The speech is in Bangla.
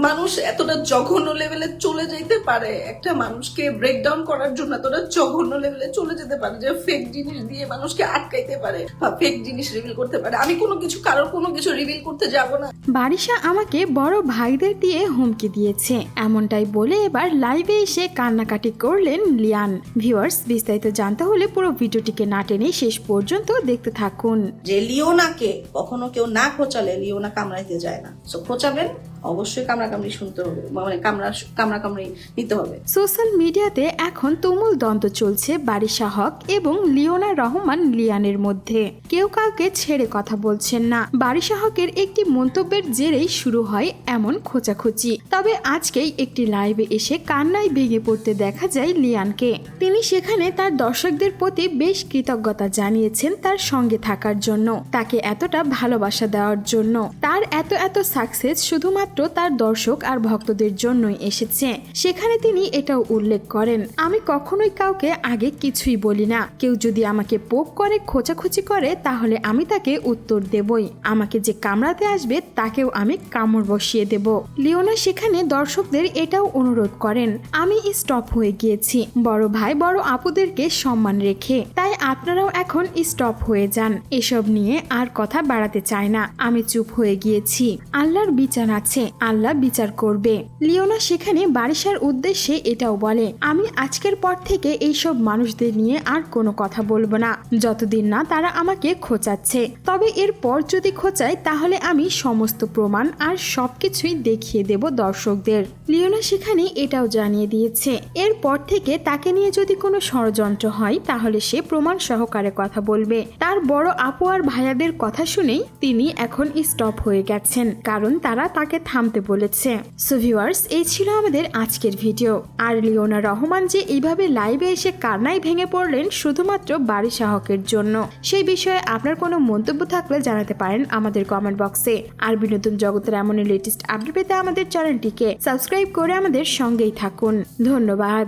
মানুষ এতটা জঘন্য লেভেলে চলে যেতে পারে, একটা মানুষকে ব্রেকডাউন করার জন্য এতটা জঘন্য লেভেলে চলে যেতে পারে যে ফেক জিনিস দিয়ে মানুষকে আটকাইতে পারে বা ফেক জিনিস রিভিল করতে পারে। আমি কারোর কোনো কিছু রিভিল করতে যাব না। বারিশা আমাকে বড় ভাইদের দিয়ে হুমকি দিয়েছে, এমনটাই বলে এবার লাইভে এসে কান্নাকাটি করলেন লিয়ান। ভিউয়ার্স, বিস্তারিত জানতে হলে পুরো ভিডিওটিকে না টেনে শেষ পর্যন্ত দেখতে থাকুন। যে লিওনাকে কখনো কেউ না খোঁচালে লিওনা কামড়াইতে যায় না, সো খোঁচাবেন অবশ্যই কামড়াকামড়ি শুনতে হবে, মানে কামড়াকামড়ি নিতে হবে। সোশ্যাল মিডিয়াতে এখন তুমুল দ্বন্দ্ব চলছে বারিশা হক এবং লিওনা রহমান লিয়ানের মধ্যে। কেউ কাউকে ছেড়ে কথা বলছেন না। বারিশা হকের একটি মন্তব্যের জেরেই শুরু হয় এমন খোঁচাখুচি। তবে আজকেই একটি লাইভে এসে কান্নায় ভেঙে পড়তে দেখা যায় লিয়ানকে। তিনি সেখানে তার দর্শকদের প্রতি বেশ কৃতজ্ঞতা জানিয়েছেন তার সঙ্গে থাকার জন্য, তাকে এতটা ভালোবাসা দেওয়ার জন্য। তার এত সাকসেস শুধুমাত্র তার দর্শক আর ভক্তদের জন্যই এসেছে। সেখানে তিনি এটাও উল্লেখ করেন, আমি কখনোই কাউকে আগে কিছুই বলি না। কেউ যদি আমাকে পোক করে, খোঁচাখুচি করে, তাহলে আমি তাকে উত্তর দেবই। আমাকে যে কামড়াতে আসবে তাকেও আমি কামড় বসিয়ে দেব। লিওনা সেখানে দর্শকদের এটাও অনুরোধ করেন, আমি স্টপ হয়ে গিয়েছি বড় ভাই বড় আপুদেরকে সম্মান রেখে, তাই আপনারাও এখন স্টপ হয়ে যান। এসব নিয়ে আর কথা বাড়াতে চাই না, আমি চুপ হয়ে গিয়েছি। আল্লাহর বিচার আছে, আল্লাহ বিচার করবে। লিওনা সেখানে বারিশার উদ্দেশ্যে এটাও বলে, আমি আজকের পর থেকে এইসব মানুষদের নিয়ে আর কোনো কথা বলবো না, যতদিন না তারা আমাকে খোঁচাচ্ছে। তবে এরপর যদি খোঁচায় তাহলে আমি সমস্ত প্রমাণ আর সবকিছুই দেখিয়ে দেব দর্শকদের। লিওনা সেখানে এটাও জানিয়ে দিয়েছে, এরপর থেকে তাকে নিয়ে যদি কোনো ষড়যন্ত্র হয় তাহলে সে প্রমাণ সহকারে কথা বলবে। তার বড় আপু আর ভাইয়াদের কথা শুনেই তিনি এখন স্টপ হয়ে গেছেন, কারণ তারা তাকে থামতে বলেছে। সো ভিউয়ার্স, এই ছিল আমাদের আজকের ভিডিও। আর লিওনা রহমান যে এইভাবে লাইভে এসে কান্নায় ভেঙে পড়লেন শুধুমাত্র বারিশা হকের জন্য, সেই বিষয়ে আপনার কোনো মন্তব্য থাকলে জানাতে পারেন আমাদের কমেন্ট বক্সে। আর বিনোদন জগতের এমন লেটেস্ট আপডেট পেতে আমাদের চ্যানেলটিকে সাবস্ক্রাইব করে আমাদের সঙ্গেই থাকুন। ধন্যবাদ।